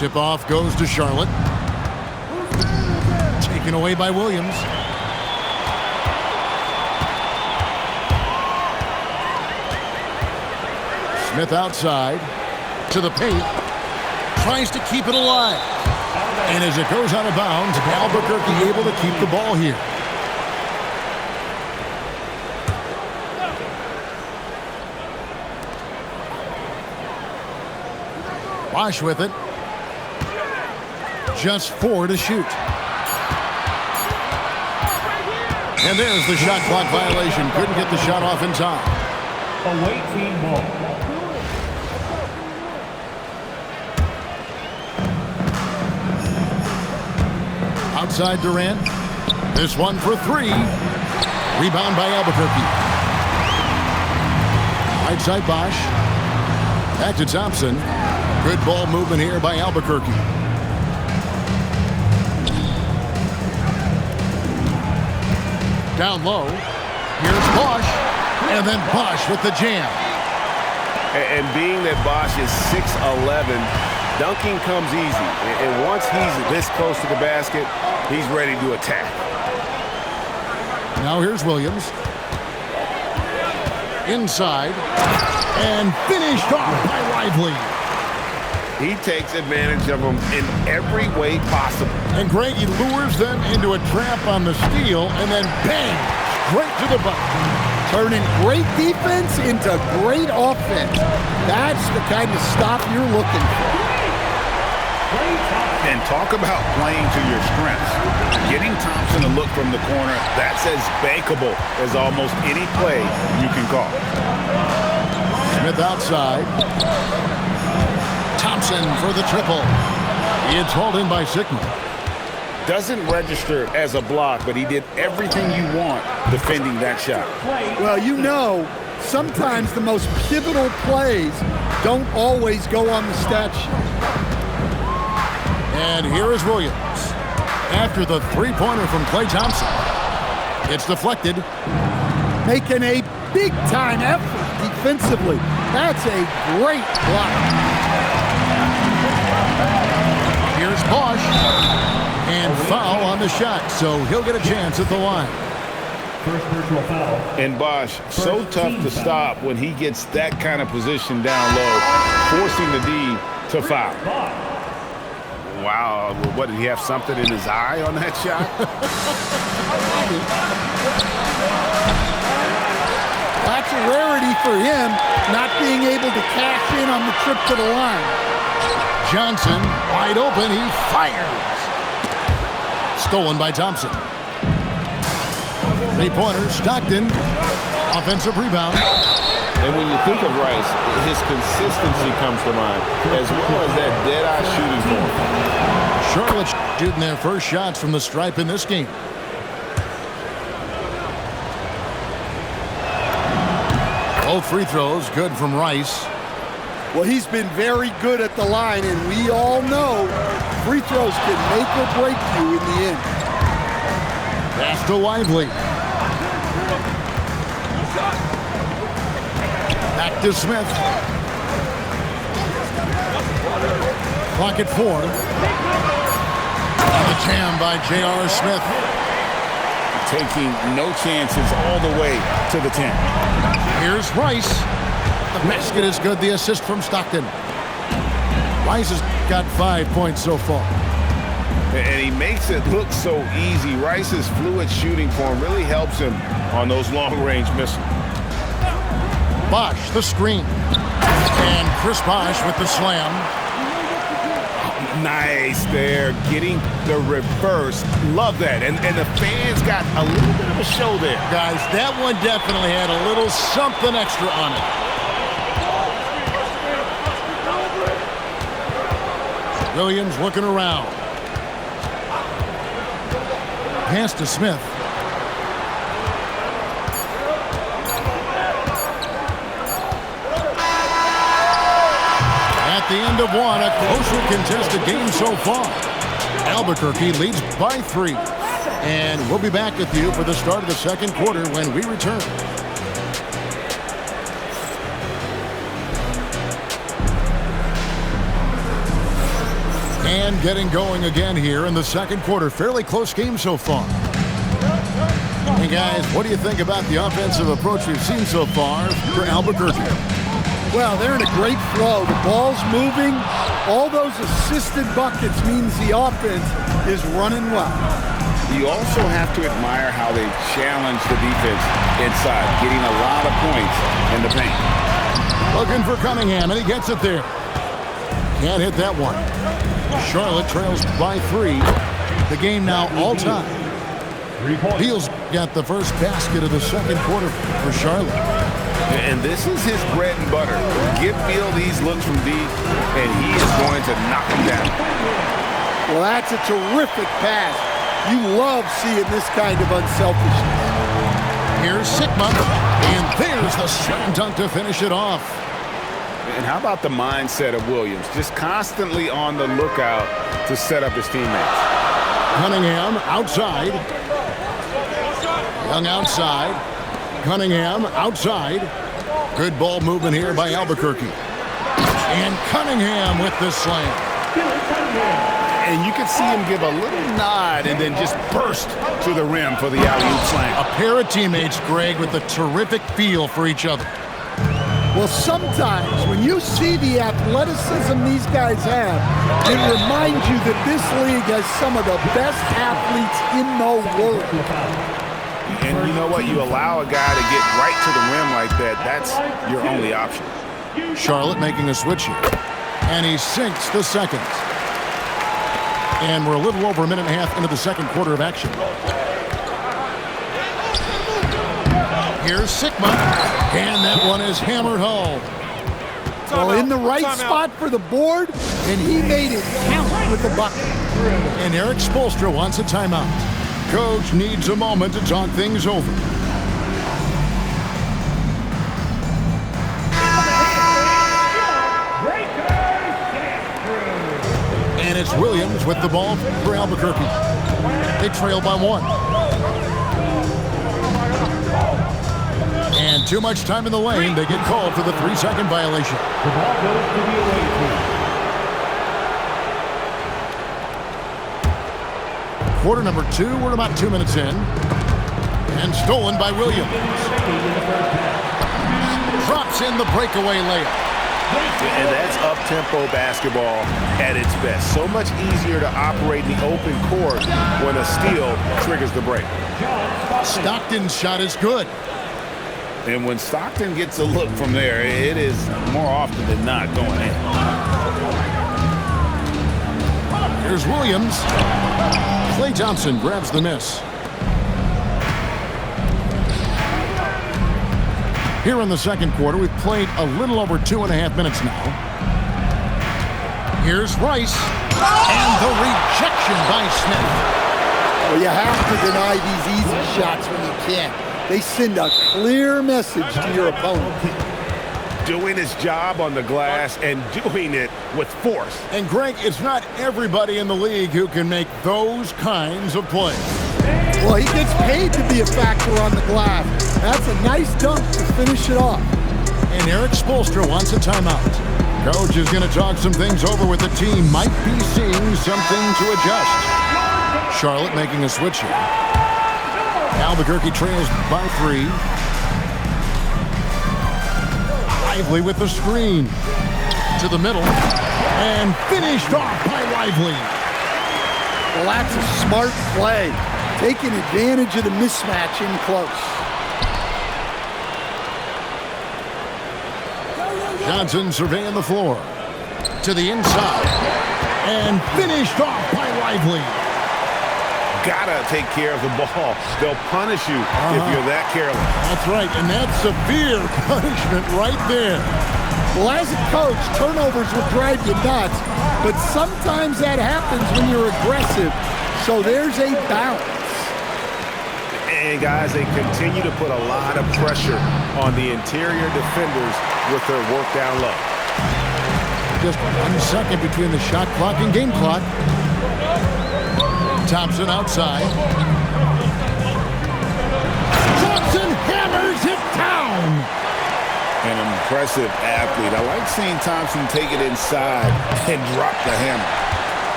Tip-off goes to Charlotte. Taken away by Williams. Smith outside to the paint. Tries to keep it alive. And as it goes out of bounds, Albuquerque able to keep the ball here. Bosch with it. Just 4 to shoot. And there's the shot clock violation. Couldn't get the shot off in time. Away team ball. Outside Durant. This one for 3. Rebound by Albuquerque. Right side Bosch. Back to Thompson. Good ball movement here by Albuquerque. Down low. Here's Bosch. And then Bosch with the jam. And being that Bosch is 6'11", dunking comes easy. And once he's this close to the basket, he's ready to attack. Now here's Williams. Inside. And finished off by Lively. He takes advantage of them in every way possible. And Greg, he lures them into a trap on the steal, and then bang, straight to the bucket. Turning great defense into great offense. That's the kind of stuff you're looking for. And talk about playing to your strengths. Getting Thompson to look from the corner, that's as bankable as almost any play you can call. Smith outside. Thompson for the triple. It's hauled in by Sickman. Doesn't register as a block, but he did everything you want defending that shot. Well, you know, sometimes the most pivotal plays don't always go on the stat sheet. And here is Williams. After the three-pointer from Klay Thompson. It's deflected. Making a big-time effort defensively. That's a great block. Here's Bosch. And foul on the shot, so he'll get a chance at the line. First personal foul. And Bosch, so tough to stop when he gets that kind of position down low, forcing the D to foul. Wow, what, did he have something in his eye on that shot? That's a rarity for him, not being able to cash in on the trip to the line. Johnson, wide open, he fires. Stolen by Thompson. Three-pointer, Stockton. Offensive rebound. And when you think of Rice, his consistency comes to mind, as well as that dead-eye shooting form. Charlotte shooting their first shots from the stripe in this game. Both free throws good from Rice. Well, he's been very good at the line, and we all know free throws can make or break you in the end. Pass to Lively. Back to Smith. Clock at 4. And the jam by J.R. Smith. Taking no chances all the way to the 10. Here's Rice. The basket is good. The assist from Stockton. Rice has got 5 points so far. And he makes it look so easy. Rice's fluid shooting form really helps him on those long-range missiles. Bosch, the screen. And Chris Bosch with the slam. Nice there, getting the reverse. Love that. And the fans got a little bit of a show there. Guys, that one definitely had a little something extra on it. Williams looking around. Pass to Smith. At the end of one, a closely contested game so far. Albuquerque leads by 3. And we'll be back with you for the start of the second quarter when we return. And getting going again here in the second quarter. Fairly close game so far. Hey guys, what do you think about the offensive approach we've seen so far for Albuquerque? Well, they're in a great flow. The ball's moving. All those assisted buckets means the offense is running well. You also have to admire how they challenge the defense inside, getting a lot of points in the paint. Looking for Cunningham, and he gets it there. Can't hit that one. Charlotte trails by 3. The game now all time. Beal's got the first basket of the second quarter for Charlotte. And this is his bread and butter. Give Beal these looks from deep, and he is going to knock them down. Well, that's a terrific pass. You love seeing this kind of unselfishness. Here's Sigma, and there's the slam dunk to finish it off. And how about the mindset of Williams? Just constantly on the lookout to set up his teammates. Cunningham outside. Young outside. Cunningham outside. Good ball movement here by Albuquerque. And Cunningham with the slam. And you can see him give a little nod and then just burst to the rim for the alley-oop slam. A pair of teammates, Greg, with a terrific feel for each other. Well, sometimes when you see the athleticism these guys have, it reminds you that this league has some of the best athletes in the world. And you know what? You allow a guy to get right to the rim like that, that's your only option. Charlotte making a switch here. And he sinks the second. And we're a little over a minute and a half into the second quarter of action. Here's Sigma, and that one is hammered home. Well, in the right spot for the board, and he made it count with the bucket. And Eric Spoelstra wants a timeout. Coach needs a moment to talk things over. And it's Williams with the ball for Albuquerque. They trail by 1. And too much time in the lane. They get called for the 3-second violation. The ball goes to the away team. Quarter number 2. We're about 2 minutes in. And stolen by Williams. Drops in the breakaway layup. And that's up-tempo basketball at its best. So much easier to operate in the open court when a steal triggers the break. Stockton's shot is good. And when Stockton gets a look from there, it is more often than not going in. Here's Williams. Klay Thompson grabs the miss. Here in the second quarter, we've played a little over 2.5 minutes now. Here's Rice. And the rejection by Smith. Well, you have to deny these easy shots when you can. They send a clear message to your opponent. Doing his job on the glass and doing it with force. And Greg, it's not everybody in the league who can make those kinds of plays. Well, he gets paid to be a factor on the glass. That's a nice dunk to finish it off. And Eric Spoelstra wants a timeout. Coach is going to talk some things over with the team. Might be seeing something to adjust. Charlotte making a switch here. Albuquerque trails by 3. Lively with the screen. To the middle. And finished off by Lively. Well, that's a smart play. Taking advantage of the mismatch in close. Johnson surveying the floor. To the inside. And finished off by Lively. Gotta take care of the ball. They'll punish you if you're that careless. That's right, and that's severe punishment right there. Well, as a coach, turnovers will drive you nuts, but sometimes that happens when you're aggressive. So there's a balance. And guys, they continue to put a lot of pressure on the interior defenders with their work down low. Just 1 second between the shot clock and game clock. Thompson outside. Johnson hammers it down. An impressive athlete. I like seeing Thompson take it inside and drop the hammer.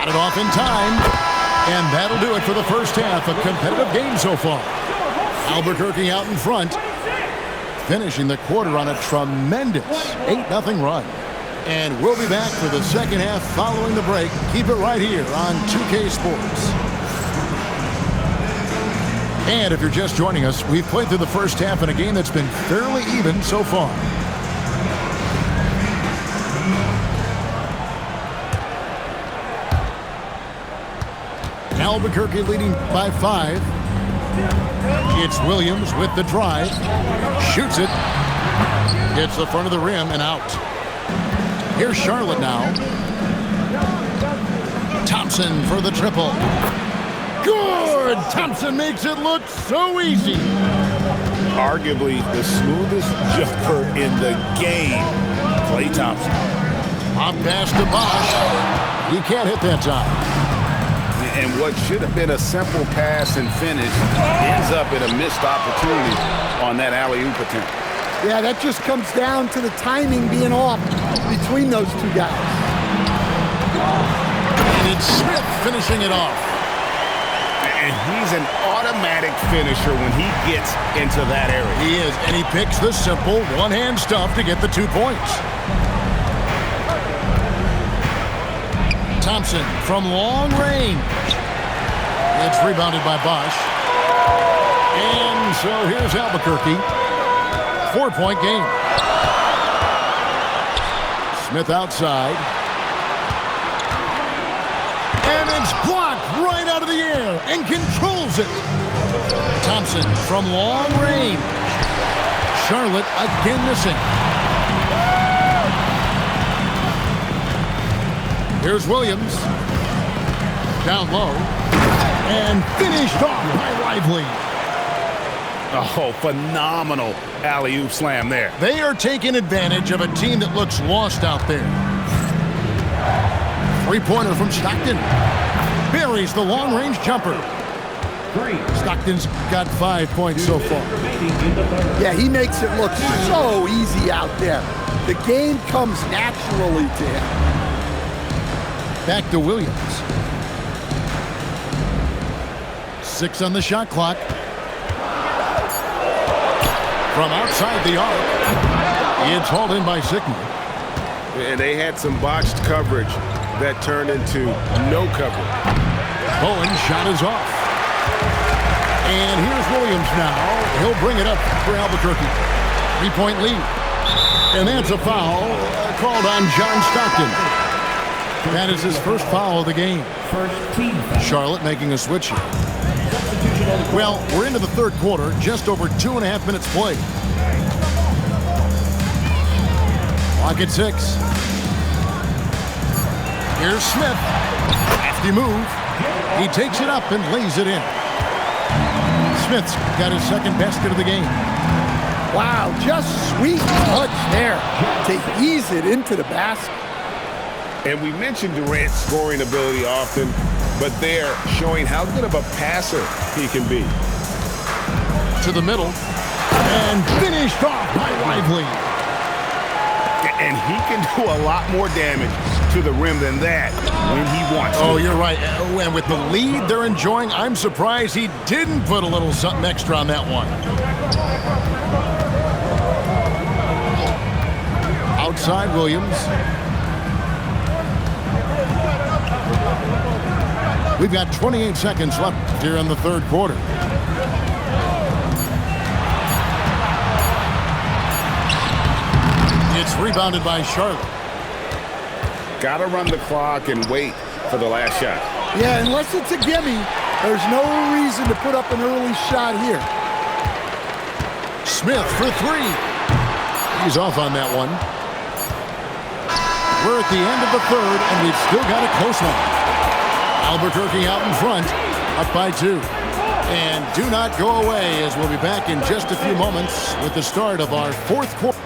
Got it off in time. And that'll do it for the first half. A competitive game so far. Albuquerque out in front, finishing the quarter on a tremendous 8-0 run. And we'll be back for the second half following the break. Keep it right here on 2K Sports. And if you're just joining us, we've played through the first half in a game that's been fairly even so far. Albuquerque leading by 5. It's Williams with the drive. Shoots it. Hits the front of the rim and out. Here's Charlotte now. Thompson for the triple. Good! Thompson makes it look so easy. Arguably the smoothest jumper in the game. Klay Thompson. Up pass to Bosch. He can't hit that time. And what should have been a simple pass and finish ends up in a missed opportunity on that alley-oop attempt. Yeah, that just comes down to the timing being off between those two guys. And it's Smith finishing it off. And he's an automatic finisher when he gets into that area. He is, and he picks the simple one-hand stuff to get the 2 points. Thompson from long range. It's rebounded by Bosch. And so here's Albuquerque. 4-point game. Smith outside. And it's blocked right out of the air and controls it. Thompson from long range. Charlotte again missing. Here's Williams. Down low. And finished off by Lively. Oh, phenomenal alley-oop slam there. They are taking advantage of a team that looks lost out there. Three-pointer from Stockton. Buries the long-range jumper. Stockton's got 5 points so far. Yeah, he makes it look so easy out there. The game comes naturally to him. Back to Williams. 6 on the shot clock. From outside the arc, it's hauled in by Sigma. And they had some botched coverage that turned into no coverage. Bowen's shot is off. And here's Williams now. He'll bring it up for Albuquerque. 3-point lead. And that's a foul called on John Stockton. That is his first foul of the game. Charlotte making a switch here. Well, we're into the third quarter, just over 2.5 minutes played. Clock at 6. Here's Smith. Hefty move. He takes it up and lays it in. Smith's got his second basket of the game. Wow, just sweet touch there to ease it into the basket. And we mentioned Durant's scoring ability often, but they're showing how good of a passer he can be. To the middle. And finished off by Lively. And he can do a lot more damage to the rim than that when he wants to. Oh, you're right. And with the lead they're enjoying, I'm surprised he didn't put a little something extra on that one. Outside Williams. We've got 28 seconds left here in the third quarter. It's rebounded by Charlotte. Got to run the clock and wait for the last shot. Yeah, unless it's a gimme, there's no reason to put up an early shot here. Smith for 3. He's off on that one. We're at the end of the third, and we've still got a close one. Albuquerque out in front, up by 2. And do not go away, as we'll be back in just a few moments with the start of our fourth quarter.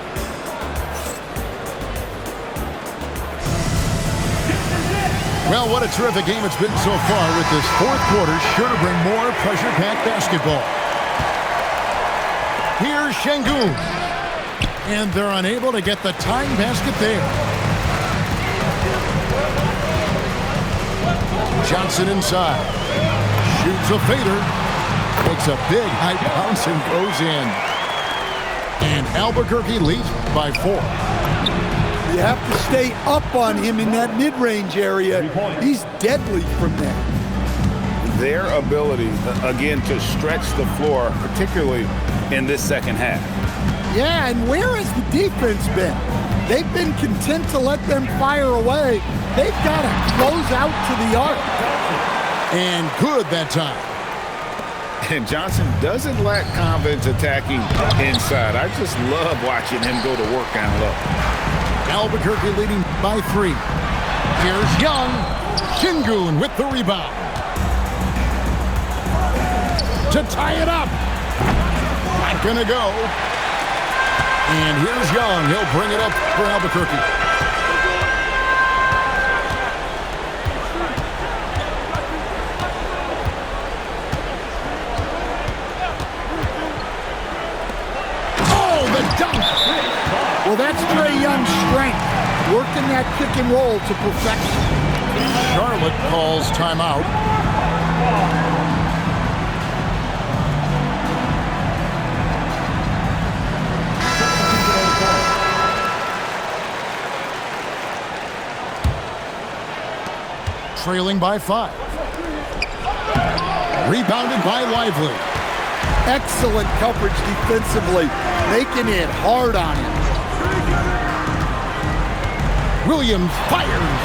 Well, what a terrific game it's been so far, with this fourth quarter sure to bring more pressure-packed basketball. Here's Şengün. And they're unable to get the tying basket there. Johnson inside. Shoots a fader. Makes a big high bounce and goes in. And Albuquerque leads by 4. You have to stay up on him in that mid-range area. He's deadly from there. Their ability, again, to stretch the floor, particularly in this second half. Yeah, and where has the defense been? They've been content to let them fire away. They've got to close out to the arc. And good that time. And Johnson doesn't lack confidence attacking inside. I just love watching him go to work down low. Albuquerque leading by 3. Here's Young. Shingun with the rebound. To tie it up. Not gonna go. And here's Young. He'll bring it up for Albuquerque. Well, that's Trae Young's strength, working that pick and roll to perfection. Charlotte calls timeout. Trailing by 5. Rebounded by Lively. Excellent coverage defensively, making it hard on him. Williams fires.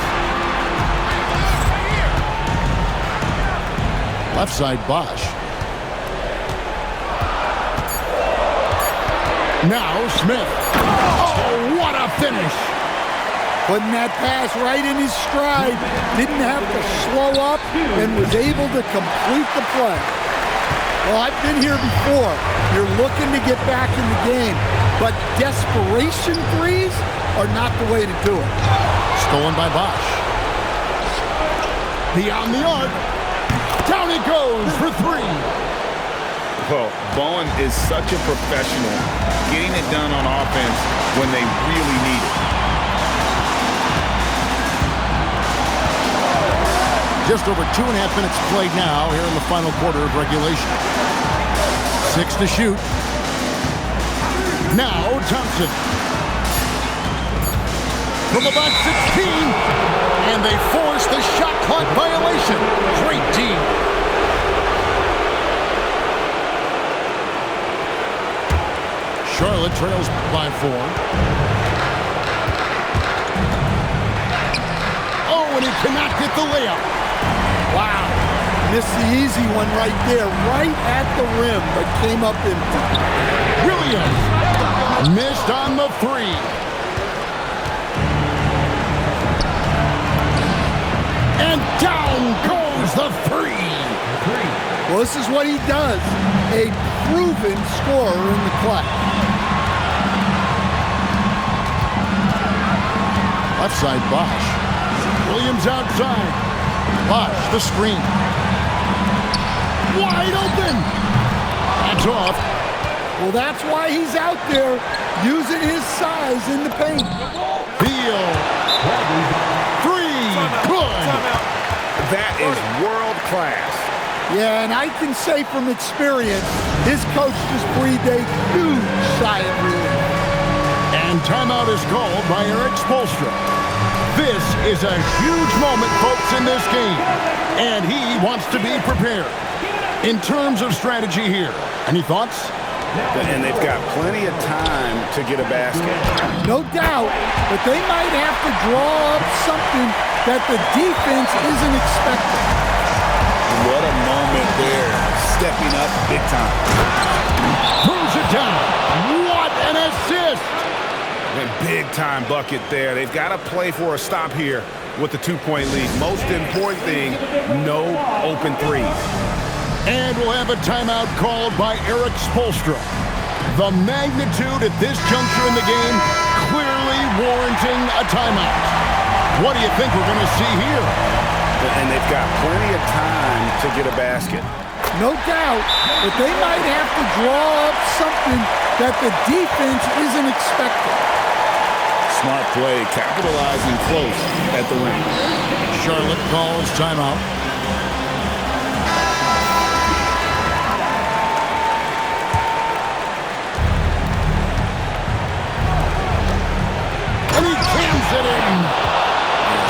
Left side Bosch. Now Smith. Oh, what a finish. Putting that pass right in his stride. Didn't have to slow up and was able to complete the play. Well, I've been here before. You're looking to get back in the game, but desperation threes are not the way to do it. Stolen by Bosch. Beyond the arc. Down it goes for 3. Well, Bowen is such a professional, getting it done on offense when they really need it. Just over 2.5 minutes played now here in the final quarter of regulation. 6 to shoot. Now Thompson. From about 16. And they force the shot clock violation. Great team. Charlotte trails by 4. Oh, and he cannot get the layup. Wow. Missed the easy one right there, right at the rim, but came up empty. Williams missed on the 3. And down goes the 3. Well, this is what he does. A proven scorer in the clutch. Left side Bosch. Williams outside. Bosch, the screen. Wide open. That's off. Well, that's why he's out there using his size in the paint. Beal. 3. Good. That is world class. Yeah, and I can say from experience, his coach just breathed a huge sigh of relief. And timeout is called by Eric Spoelstra. This is a huge moment, folks, in this game. And he wants to be prepared. In terms of strategy here, any thoughts? And they've got plenty of time to get a basket. No doubt, but they might have to draw up something that the defense isn't expecting. What a moment there. Stepping up big time. Throws it down. What an assist! And big-time bucket there. They've got to play for a stop here with the 2-point lead. Most important thing, no open threes. And we'll have a timeout called by Eric Spoelstra. The magnitude at this juncture in the game clearly warranting a timeout. What do you think we're going to see here? And they've got plenty of time to get a basket. No doubt, but they might have to draw up something that the defense isn't expecting. Smart play, capitalizing close at the rim. Charlotte calls timeout. And he cams it in.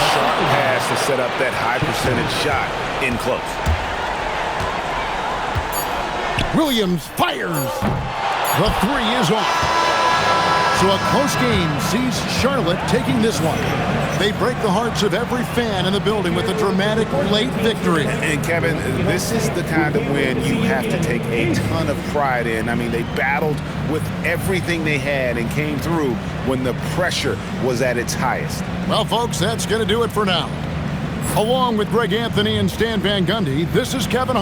Sharp pass to set up that high percentage shot in close. Williams fires. The three is off. So a close game sees Charlotte taking this one. They break the hearts of every fan in the building with a dramatic late victory. And Kevin, this is the kind of win you have to take a ton of pride in. I mean, they battled with everything they had and came through when the pressure was at its highest. Well, folks, that's going to do it for now. Along with Greg Anthony and Stan Van Gundy, this is Kevin.